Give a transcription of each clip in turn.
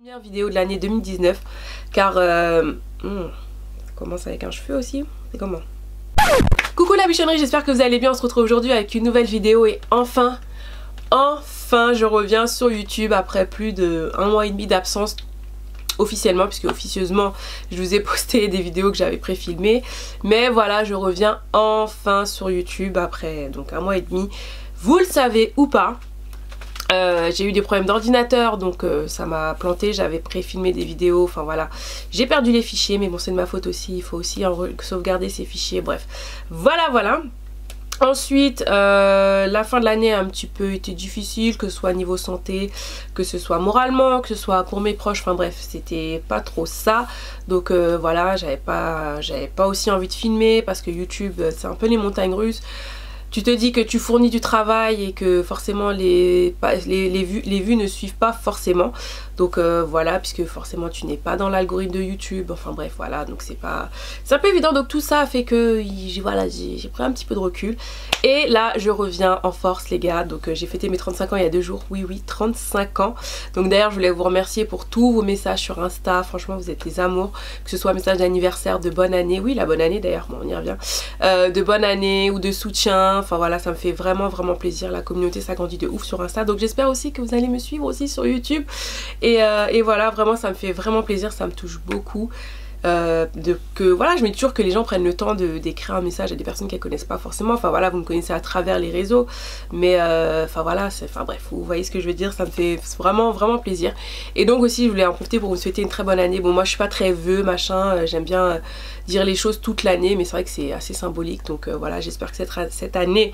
Première vidéo de l'année 2019 car ça commence avec un cheveu aussi, c'est comment? Coucou la bichonnerie, j'espère que vous allez bien. On se retrouve aujourd'hui avec une nouvelle vidéo et enfin je reviens sur YouTube après plus de 1 mois et demi d'absence officiellement, puisque officieusement je vous ai posté des vidéos que j'avais pré-filmées, mais voilà, je reviens enfin sur YouTube après donc 1 mois et demi, vous le savez ou pas. J'ai eu des problèmes d'ordinateur, donc ça m'a planté. J'avais pré-filmé des vidéos, enfin voilà, j'ai perdu les fichiers, mais bon, c'est de ma faute aussi, il faut aussi sauvegarder ces fichiers, bref, voilà. Ensuite, la fin de l'année a un petit peu été difficile, que ce soit niveau santé, que ce soit moralement, que ce soit pour mes proches, enfin bref, c'était pas trop ça. Donc voilà, j'avais pas aussi envie de filmer, parce que YouTube, c'est un peu les montagnes russes. Tu te dis que tu fournis du travail et que forcément les vues ne suivent pas forcément. Donc voilà, puisque forcément tu n'es pas dans l'algorithme de YouTube. Enfin bref, voilà, donc c'est un peu évident. Donc tout ça a fait que voilà, j'ai pris un petit peu de recul. Et là, je reviens en force les gars. Donc j'ai fêté mes 35 ans il y a 2 jours. Oui, 35 ans. Donc d'ailleurs, je voulais vous remercier pour tous vos messages sur Insta. Franchement, vous êtes des amours. Que ce soit message d'anniversaire, de bonne année. Oui, la bonne année d'ailleurs, bon, on y revient. De bonne année ou de soutien. Enfin voilà, ça me fait vraiment plaisir. La communauté s'agrandit de ouf sur Insta. Donc j'espère aussi que vous allez me suivre aussi sur YouTube. Et voilà, vraiment ça me fait vraiment plaisir, ça me touche beaucoup. Voilà, je mets toujours que les gens prennent le temps d'écrire un message à des personnes qu'elles connaissent pas forcément. Enfin voilà, vous me connaissez à travers les réseaux, mais enfin voilà, bref, vous voyez ce que je veux dire, ça me fait vraiment plaisir. Et donc aussi je voulais en profiter pour vous souhaiter une très bonne année. Bon, moi je suis pas très vœux machin, j'aime bien dire les choses toute l'année, mais c'est vrai que c'est assez symbolique. Donc voilà, j'espère que cette année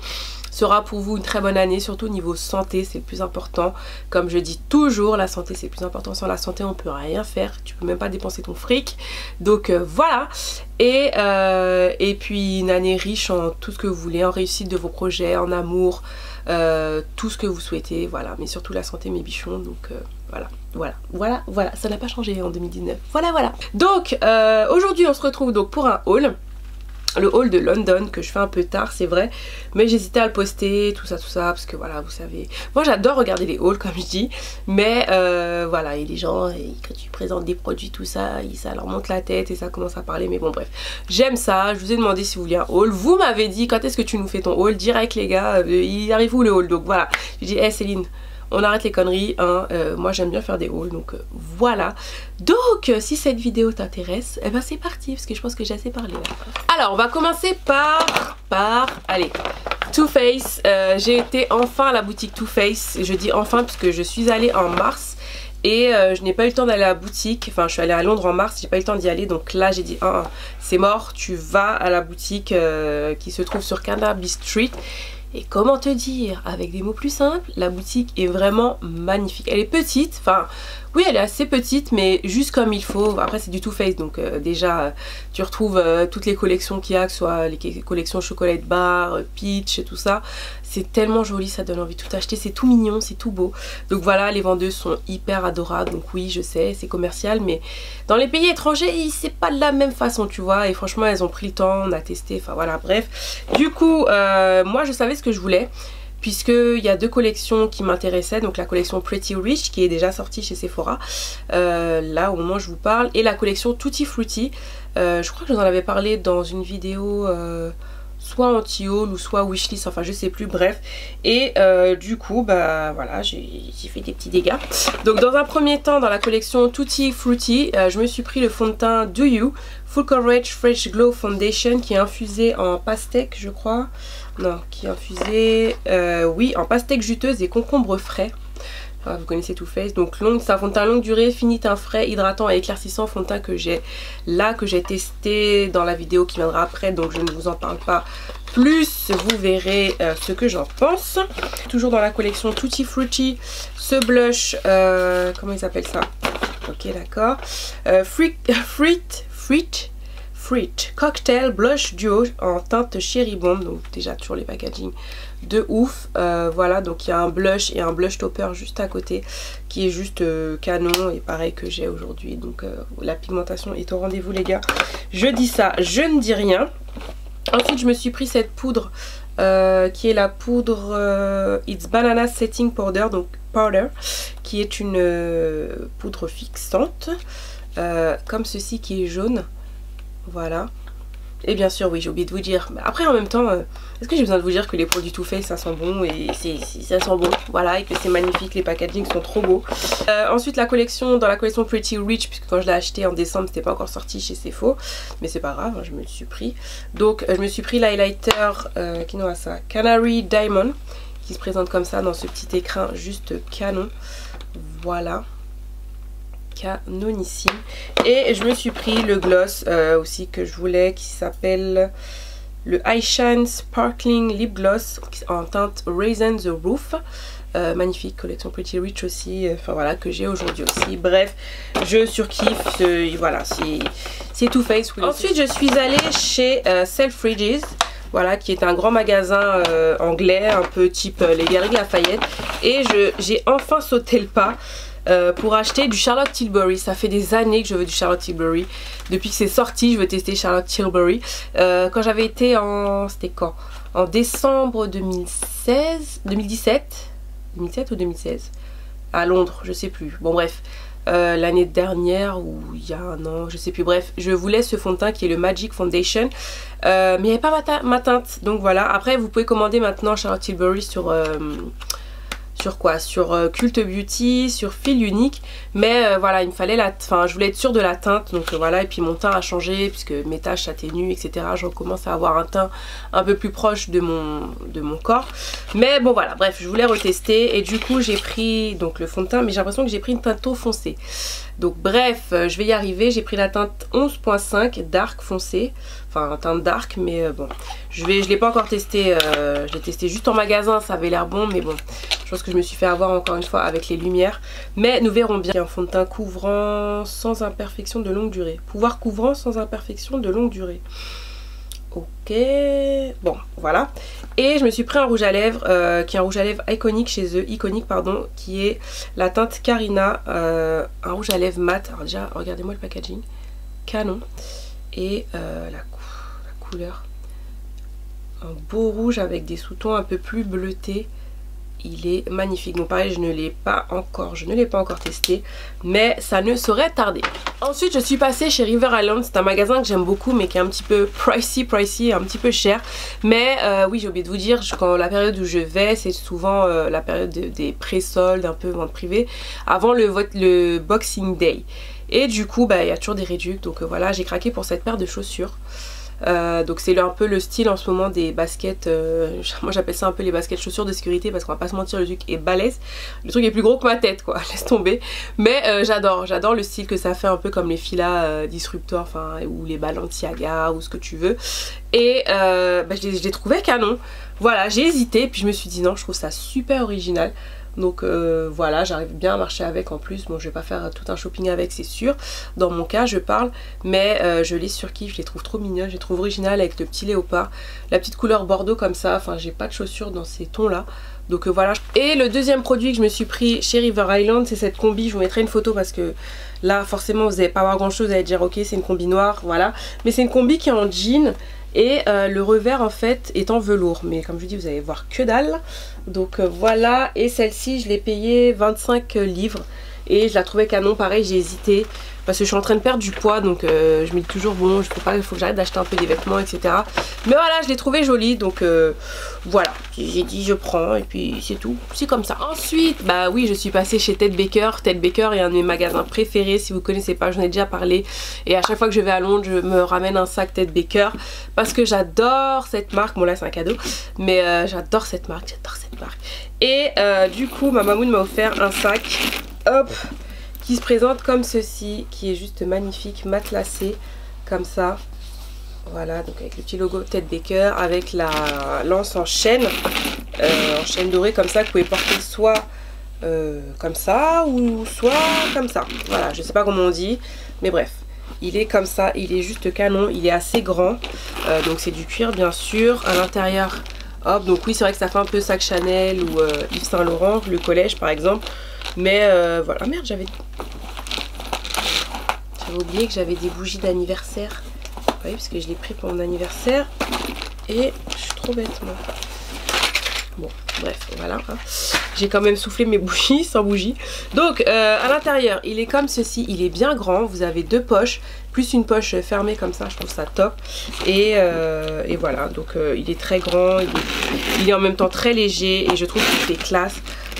sera pour vous une très bonne année, surtout au niveau santé, c'est le plus important. Comme je dis toujours, la santé c'est le plus important. Sans la santé on peut rien faire, tu peux même pas dépenser ton fric. Donc voilà, et puis une année riche en tout ce que vous voulez, en réussite de vos projets, en amour, tout ce que vous souhaitez, voilà. Mais surtout la santé mes bichons, donc voilà, ça n'a pas changé en 2019, voilà. Donc aujourd'hui on se retrouve donc pour un haul. Le haul de London que je fais un peu tard, c'est vrai, mais j'hésitais à le poster, tout ça, parce que voilà, vous savez, moi j'adore regarder les hauls comme je dis, mais voilà, et les gens, quand tu présentes des produits, tout ça, ça leur monte la tête et ça commence à parler, mais bon bref, j'aime ça. Je vous ai demandé si vous vouliez un haul, vous m'avez dit quand est-ce que tu nous fais ton haul, direct les gars, il arrive où le haul, donc voilà, j'ai dit, hey Céline, on arrête les conneries, hein. Moi j'aime bien faire des hauls, donc voilà. Donc si cette vidéo t'intéresse, eh ben c'est parti, parce que je pense que j'ai assez parlé là. Alors on va commencer par allez, Too Faced. J'ai été enfin à la boutique Too Faced. Je dis enfin puisque je suis allée en mars et je n'ai pas eu le temps d'aller à la boutique. Enfin je suis allée à Londres en mars, j'ai pas eu le temps d'y aller, donc là j'ai dit c'est mort, tu vas à la boutique qui se trouve sur Carnaby Street. Et comment te dire, avec des mots plus simples, la boutique est vraiment magnifique. Elle est petite, enfin oui elle est assez petite, mais juste comme il faut. Après c'est du Too Faced, donc déjà tu retrouves toutes les collections qu'il y a, que ce soit les collections chocolat bar, peach et tout ça. C'est tellement joli, ça donne envie de tout acheter, c'est tout mignon, c'est tout beau. Donc voilà, les vendeuses sont hyper adorables, donc oui je sais c'est commercial, mais dans les pays étrangers c'est pas de la même façon tu vois. Et franchement elles ont pris le temps, on a testé, enfin voilà bref. Du coup moi je savais ce que je voulais, puisqu'il y a 2 collections qui m'intéressaient, donc la collection Pretty Rich qui est déjà sortie chez Sephora là au moment où je vous parle, et la collection Tutti Frutti. Je crois que je vous en avais parlé dans une vidéo soit anti-haul ou soit wishlist, enfin je sais plus, bref. Et du coup bah voilà, j'ai fait des petits dégâts. Donc dans un premier temps, dans la collection Tutti Frutti, je me suis pris le fond de teint Do You Full Coverage Fresh Glow Foundation, qui est infusé en pastèque je crois. Non, qui est infusé oui, en pastèque juteuse et concombre frais. Vous connaissez Too Faced, donc c'est un fond de teint longue durée, fini teint frais, hydratant et éclaircissant, fond de teint que j'ai testé dans la vidéo qui viendra après, donc je ne vous en parle pas plus, vous verrez ce que j'en pense. Toujours dans la collection Tutti Frutti, ce blush, comment il s'appelle ça? Ok d'accord, Fruit Cocktail Blush Duo en teinte Cherry Bomb, donc déjà toujours les packaging de ouf. Voilà, donc il y a un blush et un blush topper juste à côté qui est juste canon, et pareil que j'ai aujourd'hui, donc la pigmentation est au rendez-vous les gars. Je dis ça, je ne dis rien. Ensuite je me suis pris cette poudre qui est la poudre It's Banana Setting Powder, donc powder, qui est une poudre fixante, comme ceci qui est jaune. Voilà. Et bien sûr, oui, j'ai oublié de vous dire. Après, en même temps, est-ce que j'ai besoin de vous dire que les produits Too Faced, ça sent bon et ça sent bon, voilà, et que c'est magnifique, les packagings sont trop beaux. Ensuite, dans la collection Pretty Rich, puisque quand je l'ai acheté en décembre, c'était pas encore sorti chez Sephora, mais c'est pas grave, hein, je me le suis pris. Donc, je me suis pris l'highlighter qui nous a ça, Canary Diamond, qui se présente comme ça dans ce petit écrin juste canon. Voilà. Canonissime. Et je me suis pris le gloss aussi que je voulais, qui s'appelle le Eye Shine Sparkling Lip Gloss en teinte Raisin the Roof. Magnifique, collection Pretty Rich aussi, enfin voilà, que j'ai aujourd'hui aussi. Bref, je surkiffe, voilà, c'est Too Faced. Ensuite, je suis allée chez Selfridges, voilà, qui est un grand magasin anglais, un peu type les Galeries Lafayette. Et j'ai enfin sauté le pas pour acheter du Charlotte Tilbury. Ça fait des années que je veux du Charlotte Tilbury. Depuis que c'est sorti, je veux tester Charlotte Tilbury. Quand j'avais été c'était quand? En décembre 2017 ou 2016 à Londres, je sais plus. Bon bref, l'année dernière ou il y a un an, je sais plus. Bref, je voulais ce fond de teint qui est le Magic Foundation. Mais il n'y avait pas ma teinte. Donc voilà, après vous pouvez commander maintenant Charlotte Tilbury sur quoi, sur Cult Beauty, sur Fil Unique, mais voilà, il me fallait je voulais être sûre de la teinte, donc voilà. Et puis mon teint a changé puisque mes taches s'atténuent, etc. Je recommence à avoir un teint un peu plus proche de mon corps, mais bon voilà, bref, je voulais retester et du coup j'ai pris donc le fond de teint, mais j'ai l'impression que j'ai pris une teinte trop foncée. Donc bref, je vais y arriver. J'ai pris la teinte 11.5 dark foncé, enfin teinte dark, mais bon, je l'ai pas encore testé, je l'ai testé juste en magasin, ça avait l'air bon, mais bon, je pense que je me suis fait avoir encore une fois avec les lumières, mais nous verrons bien. Un fond de teint couvrant sans imperfection de longue durée, pouvoir couvrant sans imperfection de longue durée. Ok, bon voilà. Et je me suis pris un rouge à lèvres qui est un rouge à lèvres iconique chez eux, qui est la teinte Carina, un rouge à lèvres mat. Alors déjà regardez-moi le packaging, canon. Et la couleur, un beau rouge avec des sous-tons un peu plus bleutés. Il est magnifique. Donc pareil, je ne l'ai pas encore testé, mais ça ne saurait tarder. Ensuite, je suis passée chez River Island. C'est un magasin que j'aime beaucoup, mais qui est un petit peu pricey, un petit peu cher. Mais oui, j'ai oublié de vous dire, quand la période où je vais, c'est souvent la période des pré-soldes, un peu vente privée, avant le Boxing Day. Et du coup, il y a toujours des réducts. Donc voilà, j'ai craqué pour cette paire de chaussures. Donc c'est un peu le style en ce moment des baskets, moi j'appelle ça un peu les baskets chaussures de sécurité, parce qu'on va pas se mentir, le truc est balèze, le truc est plus gros que ma tête quoi, laisse tomber. Mais j'adore le style que ça fait, un peu comme les Fila Disruptor, enfin, ou les Balenciaga ou ce que tu veux. Et je l'ai trouvé canon, voilà, j'ai hésité, puis je me suis dit non, je trouve ça super original. Donc voilà, j'arrive bien à marcher avec en plus. Bon, je vais pas faire tout un shopping avec, c'est sûr, dans mon cas je parle, mais je les surkiffe, je les trouve trop mignonnes, je les trouve originales avec le petit léopard, la petite couleur bordeaux comme ça. Enfin, j'ai pas de chaussures dans ces tons là, donc voilà. Et le deuxième produit que je me suis pris chez River Island, c'est cette combi. Je vous mettrai une photo parce que là forcément vous allez pas voir grand chose, vous allez dire ok c'est une combi noire, voilà, mais c'est une combi qui est en jean. Et le revers en fait est en velours, mais comme je vous dis vous allez voir que dalle. Donc voilà, et celle-ci je l'ai payée 25 livres et je la trouvais canon. Pareil, j'ai hésité parce que je suis en train de perdre du poids, donc je me dis toujours bon, il faut que j'arrête d'acheter un peu des vêtements, etc. Mais voilà, je l'ai trouvée jolie, donc voilà, j'ai dit je prends et puis c'est tout, c'est comme ça. Ensuite, bah oui, je suis passée chez Ted Baker. Ted Baker est un de mes magasins préférés, si vous connaissez pas, j'en ai déjà parlé. Et à chaque fois que je vais à Londres, je me ramène un sac Ted Baker parce que j'adore cette marque. Bon là c'est un cadeau, mais j'adore cette marque, Et du coup, ma mamoune m'a offert un sac, hop, qui se présente comme ceci, qui est juste magnifique, matelassé, comme ça. Voilà, donc avec le petit logo Ted Baker, avec la lance en chaîne dorée comme ça, que vous pouvez porter soit comme ça, ou soit comme ça. Voilà, je sais pas comment on dit, mais bref. Il est comme ça, il est juste canon, il est assez grand. Donc c'est du cuir bien sûr, à l'intérieur. Hop, donc oui c'est vrai que ça fait un peu sac Chanel ou Yves Saint Laurent, le collège par exemple. Mais voilà, ah, merde, j'avais oublié que j'avais des bougies d'anniversaire. Oui, parce que je l'ai pris pour mon anniversaire. Et je suis trop bête moi. Bon, bref, voilà. Hein. J'ai quand même soufflé mes bougies sans bougie. Donc, à l'intérieur, il est comme ceci. Il est bien grand. Vous avez 2 poches, plus une poche fermée comme ça. Je trouve ça top. Et voilà. Donc, il est très grand. Il est en même temps très léger. Et je trouve qu'il fait classe.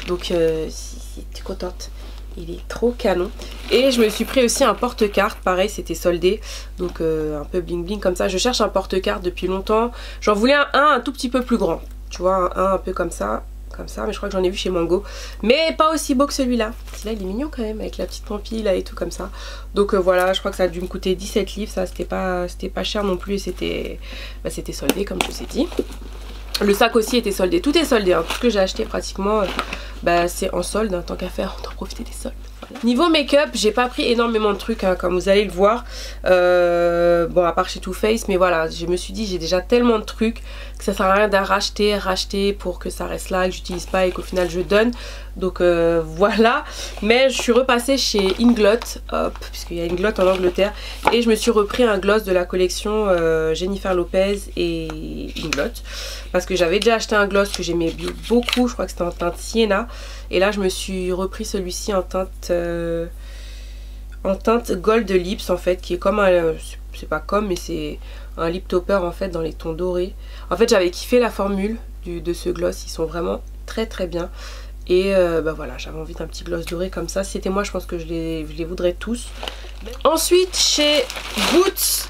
Donc, si tu es contente, il est trop canon. Et je me suis pris aussi un porte-carte. Pareil, c'était soldé. Donc, un peu bling bling comme ça. Je cherche un porte-carte depuis longtemps. J'en voulais un tout petit peu plus grand. Tu vois, un peu comme ça, mais je crois que j'en ai vu chez Mango. Mais pas aussi beau que celui-là. Celui-là, il est mignon quand même, avec la petite pampille là et tout comme ça. Donc voilà, je crois que ça a dû me coûter 17 livres. Ça, c'était pas cher non plus. C'était soldé, comme je vous ai dit. Le sac aussi était soldé. Tout est soldé, hein. Tout ce que j'ai acheté pratiquement, c'est en solde. Hein. Tant qu'à faire, autant profiter des soldes. Voilà. Niveau make-up, j'ai pas pris énormément de trucs, hein, comme vous allez le voir. Bon, à part chez Too Faced, mais voilà, je me suis dit, j'ai déjà tellement de trucs que ça sert à rien d'en racheter pour que ça reste là, que j'utilise pas et qu'au final je donne. Donc voilà. Mais je suis repassée chez Inglot, hop, puisqu'il y a Inglot en Angleterre, et je me suis repris un gloss de la collection Jennifer Lopez et Inglot. Parce que j'avais déjà acheté un gloss que j'aimais beaucoup, je crois que c'était en teinte Sienna. Et là je me suis repris celui-ci en teinte Gold Lips en fait, qui est comme un... c'est pas comme, mais c'est un lip topper en fait dans les tons dorés. En fait j'avais kiffé la formule de ce gloss, ils sont vraiment très très bien. Et voilà, j'avais envie d'un petit gloss doré comme ça. Si c'était moi, je pense que je les voudrais tous. Ensuite chez Boots,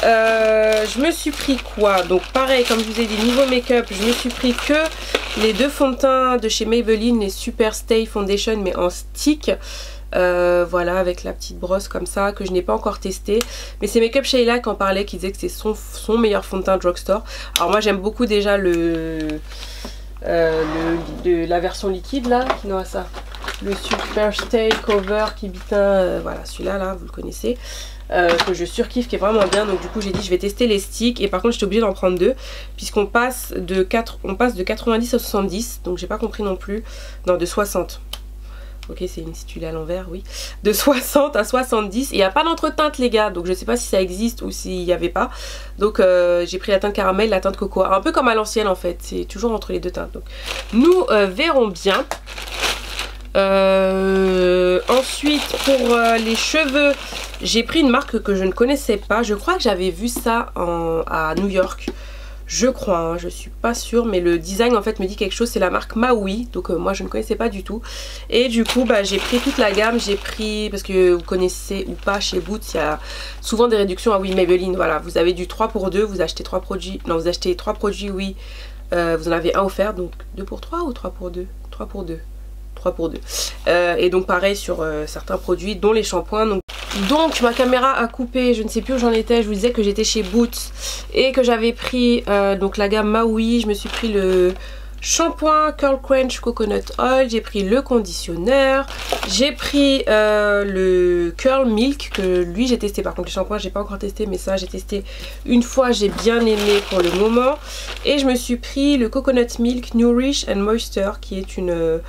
je me suis pris quoi? Donc pareil, comme je vous ai dit, niveau make-up, je me suis pris que les 2 fonds de teint de chez Maybelline, les Super Stay Foundation mais en stick. Voilà, avec la petite brosse comme ça, que je n'ai pas encore testé. Mais c'est Makeup Sheila qui en parlait, qui disait que c'est son meilleur fond de teint drugstore. Alors moi j'aime beaucoup déjà la version liquide là, qui n'a ça. Le Super Stay Cover qui bitin, voilà, celui-là là, vous le connaissez. Que je surkiffe, qui est vraiment bien. Donc du coup j'ai dit je vais tester les sticks, et par contre j'étais obligée d'en prendre 2 puisqu'on passe de 90 à 70, donc j'ai pas compris non plus. Non, de 60. Ok, c'est une situle à l'envers, oui. De 60 à 70. Et il n'y a pas d'entreteinte, les gars. Donc je sais pas si ça existe ou s'il n'y avait pas. Donc j'ai pris la teinte caramel, la teinte coco. Un peu comme à l'ancienne en fait. C'est toujours entre les 2 teintes. Donc nous verrons bien. Ensuite pour les cheveux, j'ai pris une marque que je ne connaissais pas. Je crois que j'avais vu ça à New York. Je crois, hein, je suis pas sûre, mais le design en fait me dit quelque chose. C'est la marque Maui, donc moi je ne connaissais pas du tout. Et du coup j'ai pris toute la gamme. J'ai pris, parce que vous connaissez ou pas, chez Boots il y a souvent des réductions. Ah oui, Maybelline, voilà, vous avez du 3 pour 2, vous achetez 3 produits, non vous achetez 3 produits, oui, vous en avez un offert, donc 2 pour 3 ou 3 pour 2? 3 pour 2. 3 pour 2. Et donc pareil sur certains produits, dont les shampoings. Donc ma caméra a coupé, je ne sais plus où j'en étais. Je vous disais que j'étais chez Boots et que j'avais pris donc la gamme Maui. Je me suis pris le shampoing Curl Crunch Coconut Oil, j'ai pris le conditionneur, j'ai pris le Curl Milk, que lui j'ai testé. Par contre les shampoings j'ai pas encore testé, mais ça j'ai testé une fois, j'ai bien aimé pour le moment. Et je me suis pris le Coconut Milk Nourish and Moisture, qui est une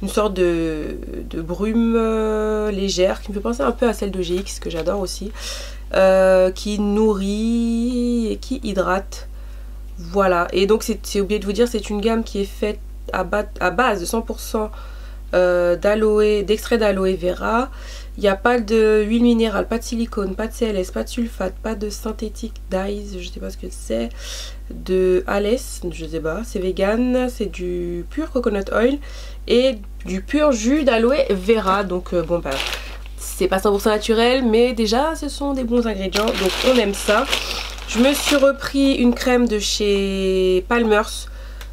sorte de brume légère, qui me fait penser un peu à celle de GX que j'adore aussi, qui nourrit et qui hydrate. Voilà, et donc c'est oublié de vous dire, c'est une gamme qui est faite à base de 100% d'extrait d'aloe vera. Il n'y a pas d'huile minérale, pas de silicone, pas de CLS, pas de sulfate, pas de synthétique dyes, je sais pas ce que c'est, de Alès, je sais pas, c'est vegan, c'est du pur coconut oil et du pur jus d'aloe vera. Donc bon bah c'est pas 100% naturel, mais déjà ce sont des bons ingrédients, donc on aime ça. Je me suis repris une crème de chez Palmer's,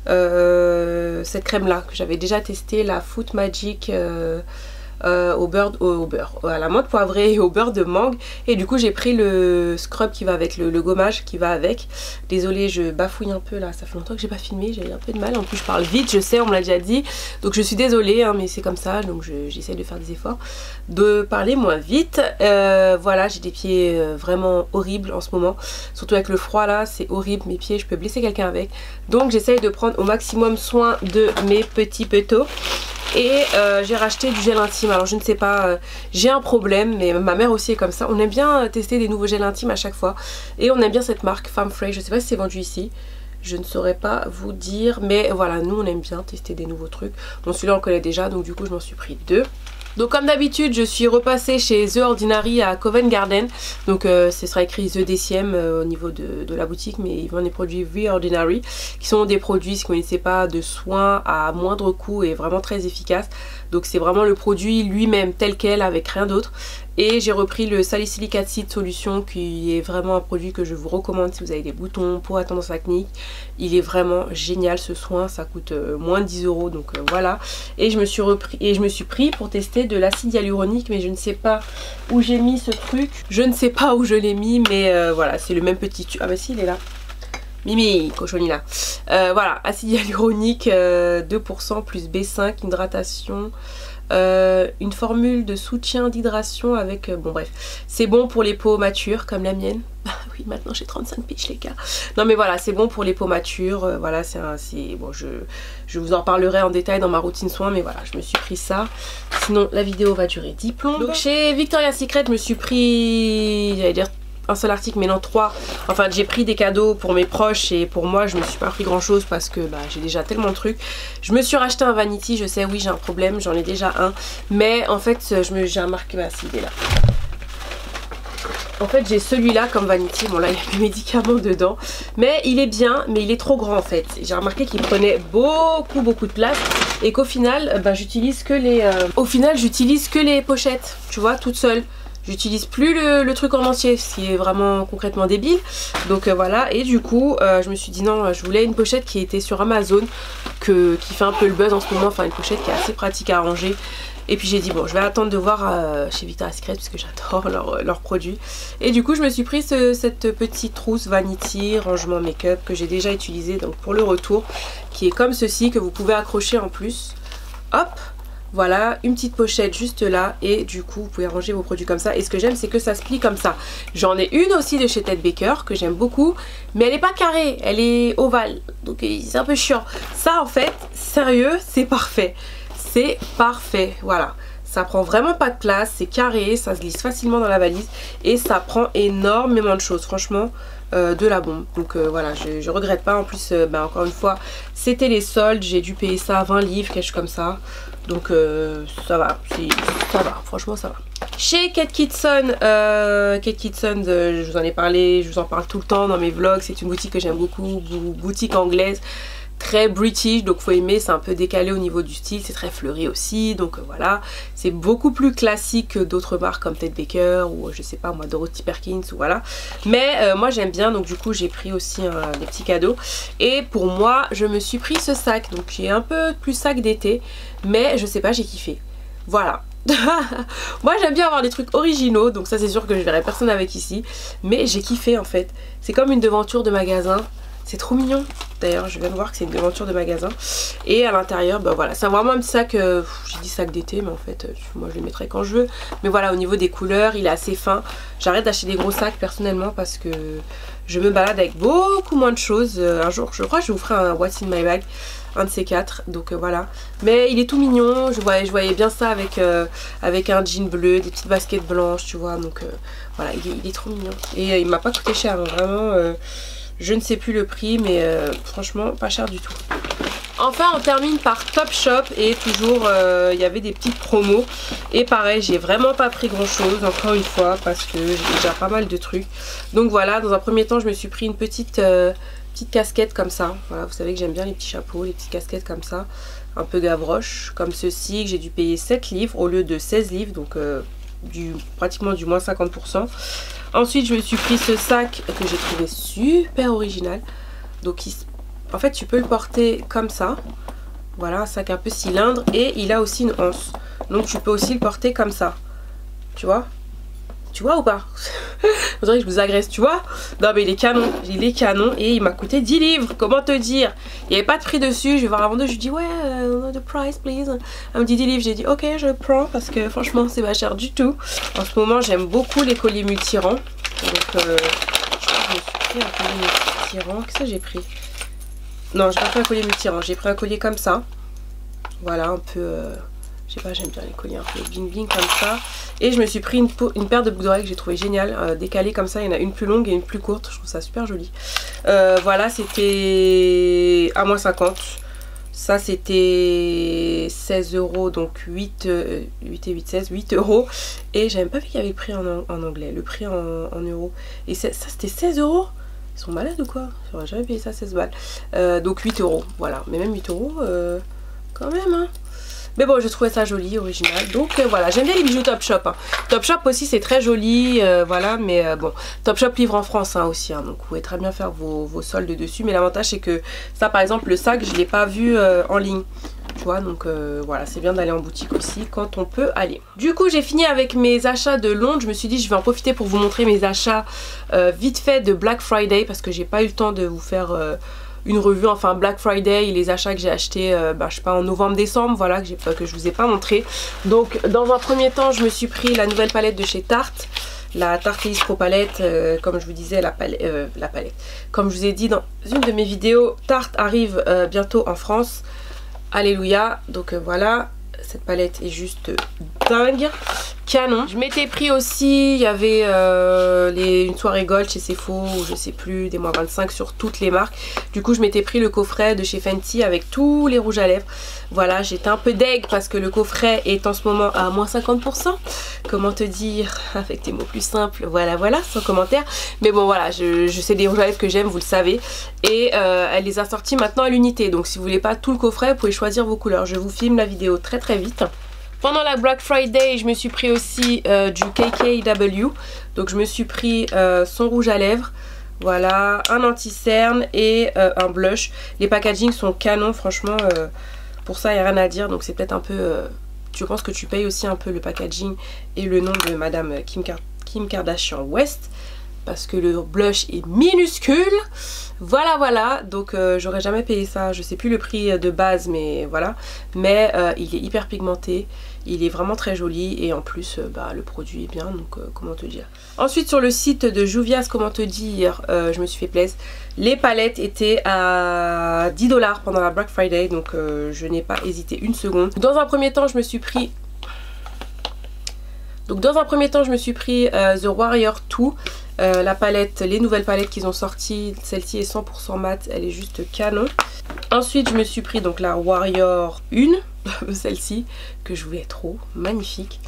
cette crème là que j'avais déjà testée, la Food Magic à la menthe poivrée et au beurre de mangue. Et du coup j'ai pris le scrub qui va avec, le gommage qui va avec. Désolée, je bafouille un peu là, ça fait longtemps que j'ai pas filmé, j'ai un peu de mal, en plus je parle vite, je sais, on me l'a déjà dit, donc je suis désolée hein, mais c'est comme ça, donc j'essaie de faire des efforts de parler moins vite. Voilà, j'ai des pieds vraiment horribles en ce moment, surtout avec le froid là, c'est horrible, mes pieds, je peux blesser quelqu'un avec, donc j'essaye de prendre au maximum soin de mes petits pétos. Et j'ai racheté du gel intime. Alors je ne sais pas, j'ai un problème, mais ma mère aussi est comme ça. On aime bien tester des nouveaux gels intimes à chaque fois. Et on aime bien cette marque Femme Fresh. Je ne sais pas si c'est vendu ici. je ne saurais pas vous dire. Mais voilà, nous on aime bien tester des nouveaux trucs. Bon, celui-là on le connaît déjà, donc du coup je m'en suis pris 2. Donc comme d'habitude je suis repassée chez The Ordinary à Covent Garden. Donc ce sera écrit The DCM au niveau de la boutique, mais ils vendent des produits The Ordinary qui sont des produits, si vous ne connaissez pas, de soins à moindre coût et vraiment très efficaces. Donc c'est vraiment le produit lui-même tel quel avec rien d'autre. Et j'ai repris le Salicylic Acid Solution qui est vraiment un produit que je vous recommande si vous avez des boutons, peau à tendance acnéique. Il est vraiment génial ce soin, ça coûte moins de 10 €, donc voilà. Et je me suis pris pour tester de l'acide hyaluronique, mais je ne sais pas où j'ai mis ce truc. Je ne sais pas où je l'ai mis, mais voilà, c'est le même petit tube. Ah bah si, il est là. Mimi, cochonnie là. Voilà, acide hyaluronique 2% plus B5, hydratation. Une formule de soutien d'hydration avec... bon bref, c'est bon pour les peaux matures comme la mienne. Oui, maintenant j'ai 35 piges les gars. Non mais voilà, c'est bon pour les peaux matures. Voilà, c'est bon, je vous en parlerai en détail dans ma routine soin, mais voilà, je me suis pris ça. Sinon la vidéo va durer 10 plombs. Donc chez Victoria's Secret, je me suis pris, j'allais dire un seul article mais non 3. Enfin j'ai pris des cadeaux pour mes proches et pour moi je me suis pas pris grand chose parce que bah, j'ai déjà tellement de trucs. Je me suis racheté un vanity, je sais oui j'ai un problème, j'en ai déjà un, mais en fait j'ai remarqué, bah si il est là. En fait j'ai celui-là comme vanity, bon là il y a des médicaments dedans, mais il est bien, mais il est trop grand en fait. J'ai remarqué qu'il prenait beaucoup de place et qu'au final bah, j'utilise que les pochettes, tu vois, toutes seules. J'utilise plus le truc en entier, ce qui est vraiment concrètement débile. Donc voilà, et du coup je me suis dit non, je voulais une pochette qui était sur Amazon, qui fait un peu le buzz en ce moment, enfin une pochette qui est assez pratique à ranger. Et puis j'ai dit bon, je vais attendre de voir chez Victoria's Secret parce que j'adore leurs produits. Et du coup je me suis pris cette petite trousse vanity rangement make-up que j'ai déjà utilisé donc pour le retour, qui est comme ceci, que vous pouvez accrocher en plus. Hop! Voilà, une petite pochette juste là et du coup vous pouvez ranger vos produits comme ça. Et ce que j'aime c'est que ça se plie comme ça. J'en ai une aussi de chez Ted Baker que j'aime beaucoup, mais elle est pas carrée, elle est ovale, donc c'est un peu chiant. Ça en fait, sérieux, c'est parfait. C'est parfait, voilà. Ça prend vraiment pas de place, c'est carré, ça se glisse facilement dans la valise et ça prend énormément de choses, franchement. De la bombe, donc voilà, je regrette pas. En plus bah, encore une fois c'était les soldes, j'ai dû payer ça 20 livres, quelque chose comme ça, donc ça va, franchement ça va. Chez Kate Kitson, je vous en ai parlé, je vous en parle tout le temps dans mes vlogs, c'est une boutique que j'aime beaucoup, boutique anglaise, très british, donc faut aimer, c'est un peu décalé au niveau du style, c'est très fleuri aussi, donc voilà, c'est beaucoup plus classique que d'autres marques comme Ted Baker ou je sais pas moi Dorothy Perkins ou voilà, mais moi j'aime bien, donc du coup j'ai pris aussi des petits cadeaux. Et pour moi je me suis pris ce sac, donc qui est un peu plus sac d'été, mais je sais pas, j'ai kiffé, voilà. Moi j'aime bien avoir des trucs originaux, donc ça c'est sûr que je verrai personne avec ici, mais j'ai kiffé en fait, c'est comme une devanture de magasin. C'est trop mignon. D'ailleurs, je viens de voir que c'est une devanture de magasin. Et à l'intérieur, bah voilà, c'est vraiment un petit sac, j'ai dit sac d'été, mais en fait, moi je le mettrai quand je veux. Mais voilà, au niveau des couleurs, il est assez fin. J'arrête d'acheter des gros sacs personnellement parce que je me balade avec beaucoup moins de choses. Un jour, je crois que je vous ferai un What's in my bag, un de ces 4. Donc voilà. Mais il est tout mignon. Je voyais bien ça avec un jean bleu, des petites baskets blanches, tu vois. Donc voilà, il est trop mignon. Et il m'a pas coûté cher, hein, vraiment. Je ne sais plus le prix, mais franchement pas cher du tout. Enfin on termine par Topshop et toujours il y avait des petites promos. Et pareil, j'ai vraiment pas pris grand chose encore une fois parce que j'ai déjà pas mal de trucs. Donc voilà, dans un premier temps je me suis pris une petite casquette comme ça. Voilà, vous savez que j'aime bien les petits chapeaux, les petites casquettes comme ça. Un peu Gavroche, comme ceci, que j'ai dû payer 7 livres au lieu de 16 livres. Donc pratiquement du moins 50%. Ensuite je me suis pris ce sac que j'ai trouvé super original. Donc en fait tu peux le porter comme ça. Voilà, un sac un peu cylindre. Et il a aussi une anse. Donc tu peux aussi le porter comme ça. Tu vois? Tu vois ou pas? On dirait que je vous agresse, tu vois? Non mais il est canon, et il m'a coûté 10 livres, comment te dire? Il n'y avait pas de prix dessus, je vais voir la vendeuse, je lui dis ouais, the price please. Elle me dit 10 livres, j'ai dit ok je le prends parce que franchement c'est pas cher du tout. En ce moment j'aime beaucoup les colliers multirang. Donc je crois que je me suis pris un collier multirang. Qu'est-ce que j'ai pris? Non, j'ai pas pris un collier multirang, j'ai pris un collier comme ça. Voilà, un peu... Je sais pas, j'aime bien les colliers un peu bling bling comme ça. Et je me suis pris une paire de boucles d'oreilles que j'ai trouvé géniale, décalées comme ça. Il y en a une plus longue et une plus courte. Je trouve ça super joli. Voilà, c'était à moins 50. Ça c'était 16 €, donc 8 et 8, 16, 8 €. Et j'avais même pas vu qu'il y avait le prix en anglais, le prix en euros. Et ça c'était 16 €. Ils sont malades ou quoi? J'aurais jamais payé ça 16 balles. Donc 8 €, voilà. Mais même 8 € quand même, hein. Mais bon, je trouvais ça joli, original. Donc voilà, j'aime bien les bijoux Topshop. Hein. Topshop aussi, c'est très joli, voilà. Mais bon, Topshop livre en France hein, aussi. Hein, donc vous pouvez très bien faire vos soldes dessus. Mais l'avantage, c'est que ça, par exemple, le sac, je ne l'ai pas vu en ligne. Tu vois, donc voilà, c'est bien d'aller en boutique aussi quand on peut aller. Du coup, j'ai fini avec mes achats de Londres. Je me suis dit, je vais en profiter pour vous montrer mes achats vite fait de Black Friday. Parce que j'ai pas eu le temps de vous faire... une revue, enfin Black Friday et les achats que j'ai achetés je sais pas en novembre-décembre, voilà, que je vous ai pas montré. Donc dans un premier temps je me suis pris la nouvelle palette de chez Tarte, la Tarte Pro palette, comme je vous disais la palette, comme je vous ai dit dans une de mes vidéos, Tarte arrive bientôt en France, alléluia. Donc voilà, cette palette est juste dingue, canon. Je m'étais pris aussi, il y avait une soirée gold chez Sephora ou je sais plus, des moins 25 sur toutes les marques. Du coup je m'étais pris le coffret de chez Fenty avec tous les rouges à lèvres. Voilà, j'étais un peu deg parce que le coffret est en ce moment à moins 50%. Comment te dire avec des mots plus simples, voilà, sans commentaire. Mais bon voilà, je sais des rouges à lèvres que j'aime, vous le savez. Et elle les a sortis maintenant à l'unité. Donc si vous voulez pas tout le coffret, vous pouvez choisir vos couleurs. Je vous filme la vidéo très vite. Pendant la Black Friday, je me suis pris aussi du KKW. Donc je me suis pris son rouge à lèvres. Voilà, un anti-cerne et un blush. Les packagings sont canons, franchement. Pour ça, il n'y a rien à dire. Donc c'est peut-être un peu... je pense que tu payes aussi un peu le packaging et le nom de Madame Kim Kardashian West. Parce que le blush est minuscule. Voilà, donc j'aurais jamais payé ça, je sais plus le prix de base mais voilà. Mais il est hyper pigmenté, il est vraiment très joli et en plus le produit est bien, donc comment te dire. Ensuite sur le site de Juvia's, comment te dire, je me suis fait plaisir. Les palettes étaient à 10 $ pendant la Black Friday, donc je n'ai pas hésité une seconde. Dans un premier temps je me suis pris... The Warrior 2. La palette, les nouvelles palettes qu'ils ont sorties, celle-ci est 100% mat, elle est juste canon. Ensuite je me suis pris donc la Warrior 1, celle-ci que je voulais trop, magnifique.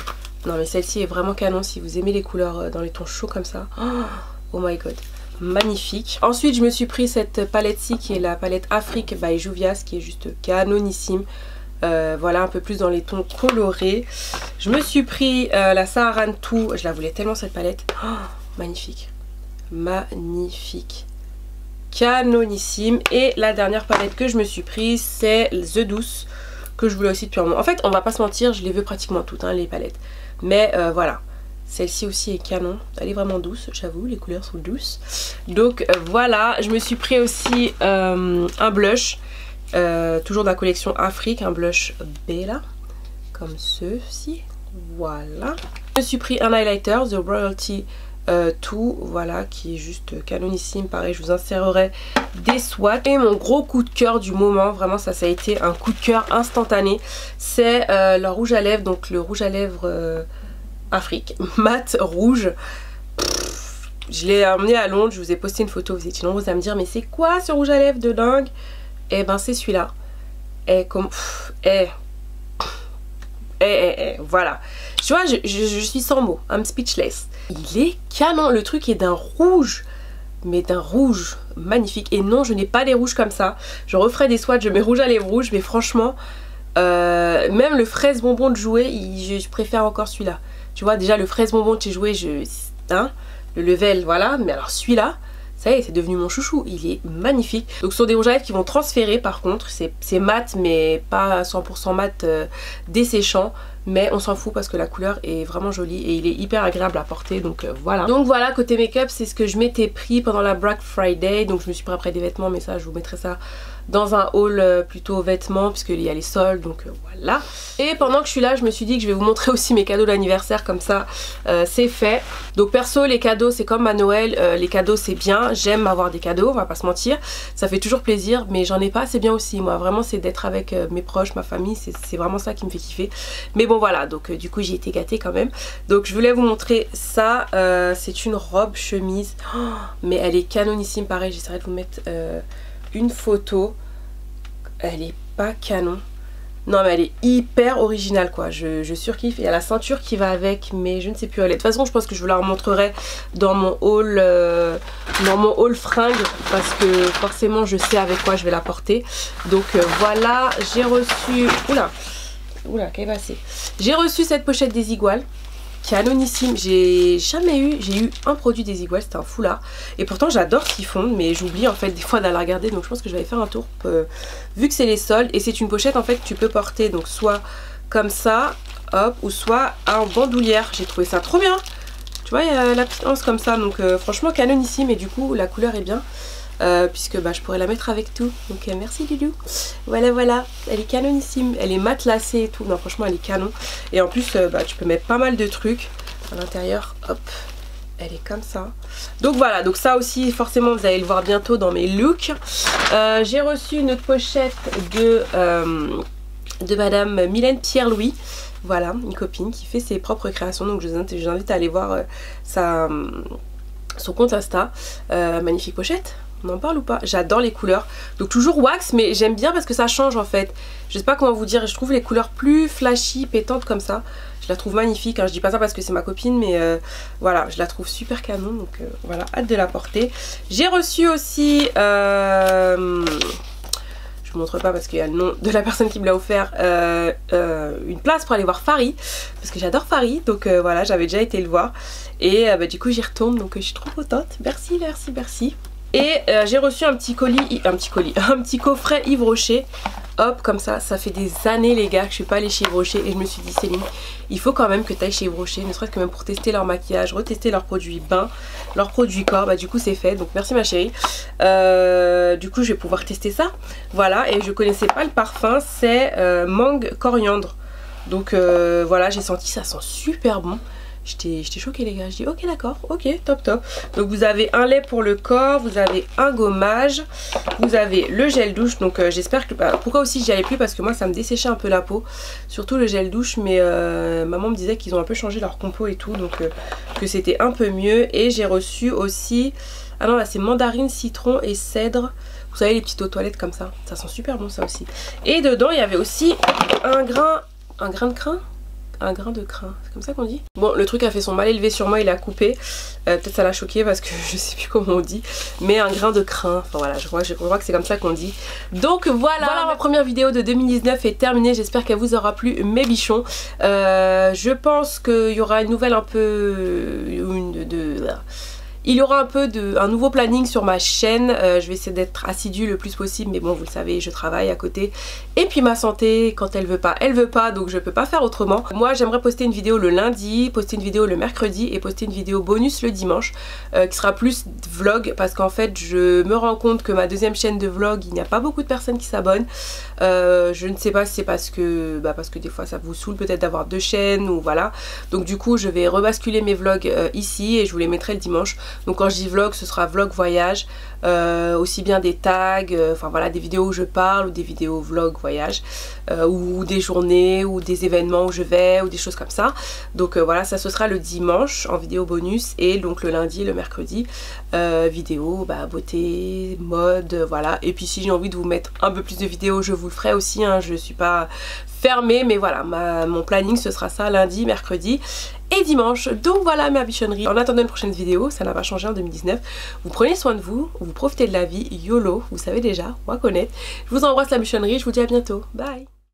Non mais celle-ci est vraiment canon si vous aimez les couleurs dans les tons chauds comme ça. Oh my god, magnifique. Ensuite je me suis pris cette palette-ci qui est la palette Afrique by Juvia's qui est juste canonissime. Voilà, un peu plus dans les tons colorés. Je me suis pris la Saharan 2, je la voulais tellement cette palette. Magnifique, canonissime. Et la dernière palette que je me suis prise, c'est The Douce, que je voulais aussi depuis un moment. En fait on va pas se mentir, je les veux pratiquement toutes les palettes, mais voilà, celle-ci aussi est canon, elle est vraiment douce, j'avoue, les couleurs sont douces. Donc voilà, je me suis pris aussi un blush, toujours de la collection Afrique, un blush Bella, comme ceci, voilà. Je me suis pris un highlighter, The Royalty tout, voilà, qui est juste canonissime. Pareil, je vous insérerai des swatchs. Et mon gros coup de cœur du moment, vraiment ça a été un coup de cœur instantané, c'est leur rouge à lèvres, donc le rouge à lèvres Afrique mat rouge. Je l'ai emmené à Londres, je vous ai posté une photo, vous étiez nombreux à me dire mais c'est quoi ce rouge à lèvres de dingue? Et ben c'est celui-là. Et comme voilà, tu vois, je suis sans mots, I'm speechless. Il est canon, le truc est d'un rouge, mais d'un rouge magnifique. Et non, je n'ai pas des rouges comme ça, je referai des swatchs, je mets rouge à lèvres rouge, mais franchement même le fraise bonbon de Jouer, je préfère encore celui-là. Tu vois, déjà le fraise bonbon de chez Jouer, le level, voilà, mais alors celui-là, ça y est, c'est devenu mon chouchou, il est magnifique. Donc ce sont des rouges à lèvres qui vont transférer par contre, c'est mat mais pas 100% mat desséchant. mais on s'en fout parce que la couleur est vraiment jolie et il est hyper agréable à porter, donc voilà. Donc voilà, côté make-up, c'est ce que je m'étais pris pendant la Black Friday, donc je me suis pris après des vêtements, mais ça je vous mettrai ça dans un haul plutôt vêtements puisqu'il y a les soldes, donc voilà. Et pendant que je suis là, je me suis dit que je vais vous montrer aussi mes cadeaux d'anniversaire, comme ça c'est fait. Donc perso, les cadeaux c'est comme à Noël, les cadeaux c'est bien, j'aime avoir des cadeaux, on va pas se mentir, ça fait toujours plaisir, mais j'en ai pas assez bien aussi. Moi vraiment c'est d'être avec mes proches, ma famille, c'est vraiment ça qui me fait kiffer. Mais bon voilà, donc du coup j'ai été gâtée quand même. Donc je voulais vous montrer ça, c'est une robe chemise, mais elle est canonissime, pareil j'essaierai de vous mettre une photo. Elle est pas canon. Non mais elle est hyper originale quoi, je surkiffe. Il y a la ceinture qui va avec, mais je ne sais plus où elle est. De toute façon je pense que je vous la remontrerai dans mon haul fringue, parce que forcément je sais avec quoi je vais la porter. Donc voilà, j'ai reçu... Oula, qu'elle est passée. J'ai reçu cette pochette Desigual, canonissime. J'ai eu un produit Desigual, c'était un foulard, et pourtant j'adore ce qu'ils font, mais j'oublie en fait des fois d'aller regarder, donc je pense que je vais aller faire un tour vu que c'est les soldes. Et c'est une pochette en fait que tu peux porter donc soit comme ça, hop, ou soit en bandoulière. J'ai trouvé ça trop bien, tu vois, il y a la petite anse comme ça, donc franchement canonissime. Et du coup la couleur est bien, puisque bah, je pourrais la mettre avec tout, donc merci Lulu. Voilà, elle est canonissime, elle est matelassée et tout, non franchement elle est canon. Et en plus bah, tu peux mettre pas mal de trucs à l'intérieur, hop, elle est comme ça. Donc voilà, donc ça aussi forcément vous allez le voir bientôt dans mes looks. J'ai reçu une autre pochette de madame Mylène Pierre-Louis. Voilà, une copine qui fait ses propres créations, donc je vous invite à aller voir son compte Insta. Magnifique pochette. On en parle ou pas? J'adore les couleurs. Donc toujours wax, mais j'aime bien parce que ça change en fait. Je sais pas comment vous dire, je trouve les couleurs plus flashy, pétantes comme ça. Je la trouve magnifique, hein. Je dis pas ça parce que c'est ma copine, mais voilà, je la trouve super canon. Donc voilà, hâte de la porter. J'ai reçu aussi... je vous montre pas parce qu'il y a le nom de la personne qui me l'a offert, une place pour aller voir Farid, parce que j'adore Farid, donc voilà, j'avais déjà été le voir. Et bah, du coup j'y retourne, donc je suis trop contente. Merci. Et j'ai reçu un petit coffret Yves Rocher. Hop, comme ça, ça fait des années les gars que je suis pas allée chez Yves Rocher, et je me suis dit Céline, il faut quand même que tu ailles chez Yves Rocher, ne serait-ce que même pour tester leur maquillage, retester leurs produits bains, leurs produits corps. Bah du coup c'est fait, donc merci ma chérie. Du coup je vais pouvoir tester ça. Voilà, et je connaissais pas le parfum, c'est mangue coriandre. Donc voilà, j'ai senti, ça sent super bon. J'étais choquée les gars, je dis ok d'accord, ok top. Donc vous avez un lait pour le corps, vous avez un gommage, vous avez le gel douche. Donc j'espère que... Bah, pourquoi aussi j'y allais plus, parce que moi ça me desséchait un peu la peau, surtout le gel douche, mais maman me disait qu'ils ont un peu changé leur compo et tout, donc que c'était un peu mieux. Et j'ai reçu aussi... Ah non là c'est mandarine, citron et cèdre. Vous savez les petites eaux toilettes comme ça, ça sent super bon ça aussi. Et dedans il y avait aussi un grain de crin. Un grain de crin, c'est comme ça qu'on dit. Bon, le truc a fait son mal élevé sur moi, il a coupé. Peut-être ça l'a choqué parce que je sais plus comment on dit. Mais un grain de crin, enfin voilà, je crois que c'est comme ça qu'on dit. Donc voilà, ma première vidéo de 2019 est terminée. J'espère qu'elle vous aura plu mes bichons. Je pense qu'il y aura une nouvelle un peu... Il y aura un nouveau planning sur ma chaîne. Je vais essayer d'être assidue le plus possible, mais bon vous le savez, je travaille à côté. Et puis ma santé, quand elle veut pas, donc je peux pas faire autrement. Moi j'aimerais poster une vidéo le lundi, poster une vidéo le mercredi et poster une vidéo bonus le dimanche, qui sera plus vlog, parce qu'en fait je me rends compte que ma deuxième chaîne de vlog, il n'y a pas beaucoup de personnes qui s'abonnent. Je ne sais pas si c'est parce que des fois ça vous saoule peut-être d'avoir deux chaînes ou voilà. Donc du coup je vais rebasculer mes vlogs ici et je vous les mettrai le dimanche. Donc quand je dis vlog, ce sera vlog voyage, aussi bien des tags, enfin voilà, des vidéos où je parle, ou des vidéos vlog voyage, ou des journées, ou des événements où je vais, ou des choses comme ça. Donc voilà, ça ce sera le dimanche en vidéo bonus, et donc le lundi, le mercredi, vidéo, beauté, mode, voilà. Et puis si j'ai envie de vous mettre un peu plus de vidéos, je vous le ferai aussi, hein, je suis pas fermée, mais voilà, mon planning ce sera ça, lundi, mercredi et dimanche. Donc voilà ma bichonnerie. En attendant une prochaine vidéo, ça n'a pas changé en 2019. Vous prenez soin de vous, vous profitez de la vie, YOLO, vous savez déjà, on va connaître. Je vous embrasse la bichonnerie, je vous dis à bientôt. Bye.